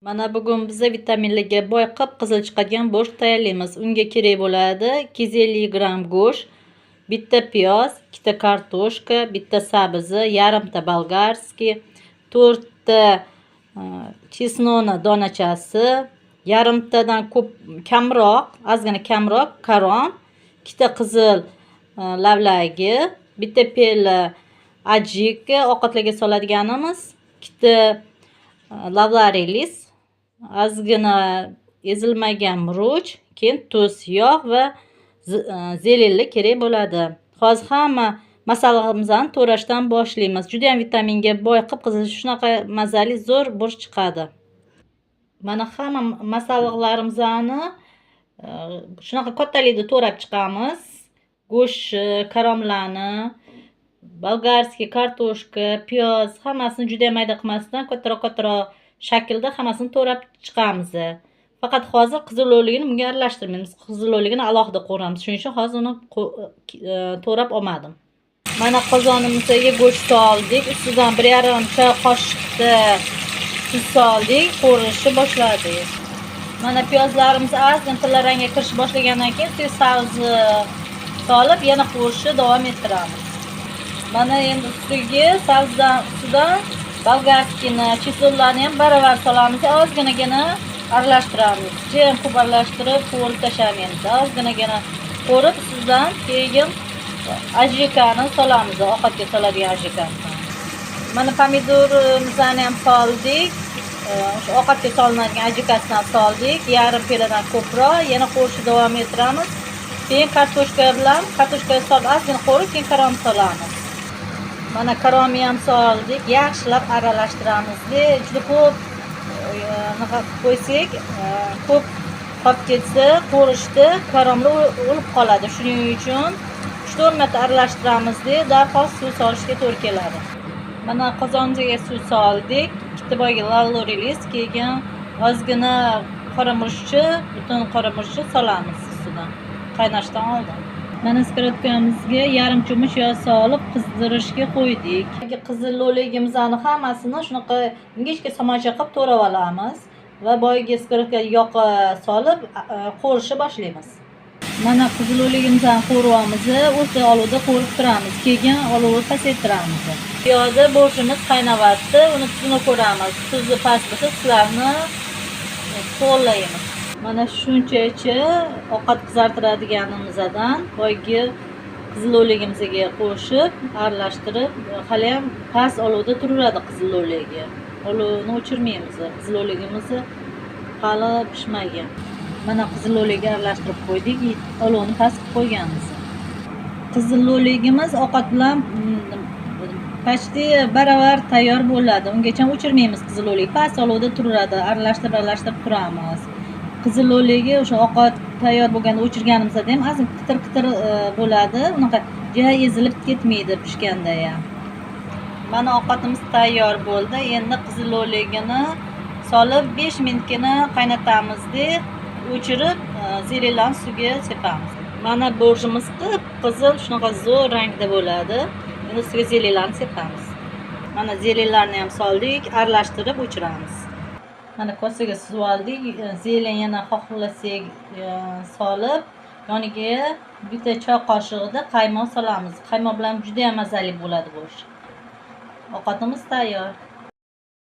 Mana bugun biza vitaminlarga boy qip-qizil chiqadigan go'sht tayyorlaymiz. Unga kerak bo'ladi 250 gram go'sht, bitta piyoz, ikkita kartoshka, bitta sabzi, yarimta bolgarskiy, 4 ta chesnoni donachasi, yarimtadan kamroq, ozgina kamroq karom, ikkita qizil lavlagi, bitta pella ajika ovqatlarga soladiganimiz, ikkita lavlarilis, ozgina ezilmagan murch, keyin tuz, yog' va zelenlik kerak bo'ladi. Hozir hamma masalamizni to'rashdan boshlaymiz. Juda ham vitaminga boy qip-qizil shunaqa mazali zo'r bo'sh chiqadi. Mana hamma masalliqlarimizni shunaqa kattalikda to'rab chiqamiz. Go'sht, karomlarni, bolgarskiy, kartoshka, piyoz hammasini juda ham mayda qilmasdan kattaroq shaklda hammasini to'rab chiqamiz. Faqat hozir qizilo'ligini bunga aralashtirmaymiz. Qizilo'ligini alohida qo'ramiz. Shuning uchun hozir uni to'rab olmadim. Mana qozonimizga go'sht soldik. Ustidan 1,5 choy qoshiqda tuz soldik. Qo'rishni boshladik. Mana piyozlarimiz ozgina tilla rangga kirishni boshlagandan keyin suv sabzi solib yana qo'rishni davom ettiramiz. Mana endi ustiga sabzidan ustidan bolgarskiyni, chesnonlarni ham baravar solamiz. Ozginagina aralashtiramiz. Juda ko'p aralashtirib qo'rib tashlamaymiz. Ozginagina qo'rib ustidan keyin ajikani solamiz. Ovqatga soladigan ajikani. Mana pomidorimizni ham soldik. O'sha ovqatga solinadigan ajikasini ham soldik. Yarim pelladan ko'proq yana qo'rishni davom ettiramiz. Keyin kartoshka bilan kartoshkani solib ozgina qo'rib, keyin karom solamiz. Mana karomni ham soldik. Yaxshilab aralashtiramiz. Juda ko'p qo'ysak, ko'p qolib ketsa, qo'rishda karomlar o'lib qoladi. Shuning uchun 3-4 marta aralashtiramiz, darhol suv solishga to'g'ri keladi. Mana qozonimizga suv soldik. Ikkita boyga lavlorilis, keyin ozgina qora murchni, butun qora murchni solamiz ustidan qaynashdan oldin. Mana skorotkамizga yarim cho'mich yog' solib qizdirishga qo'ydik. Qizillo'ligimizni hammasini shunaqa ingichka somoncha qilib to'rab olamiz va boyagi skorotka yog' solib qo'rishni boshlaymiz. Mana qizillo'ligimizni qo'ryapmiz, o'rta olovda qo'rib turamiz. Keyin olovni pasaytiramiz. Piyozni bo'shimiz qaynavyapti, uni tuzini ko'ramiz. Tuzi past bo'lsa, tuzlarni to'g'rilaymiz. Mana shunchacha ovqat qizartiradiganimizdan boyagi qizillo'ligimizga qo'shib, aralashtirib, hali ham past olovda turaveradi qizillo'ligi. Olovni o'chirmaymiz. Qizillo'ligimiz hali pishmagan. Mana qizillo'ligini aralashtirib qo'ydik, olovni past qilib qo'yganmiz. Qizillo'ligimiz ovqat bilan почти baravar tayyor bo'ladi. Ungacha o'chirmaymiz qizillo'lik. Past olovda turaveradi, aralashtirib turamiz. Qizillo'ligi o'sha ovqat tayyor bo'lganda o'chirganimizda ham ozgina qitir bo'ladi. Unaqa joy ezilib ketmaydi pishganda ham. Mana ovqatimiz tayyor bo'ldi. Endi qizillo'ligini solib 5 minutgina qaynatamiz-da, o'chirib zelenlarni suvga sepamiz. Mana bo'rjimiz qip-qizil shunaqa zo'r rangda bo'ladi. Endi ustiga zelenlarni sepamiz. Mana zelenlarni ham soldik, aralashtirib o'chiramiz. Mana kosaga suv oldik, zelen yana xohlasak solib, yoniga bitta choy qoshig'ida qaymoq solamiz. Qaymoq bilan juda ham mazali bo'ladi go'sht. Ovqatimiz tayyor.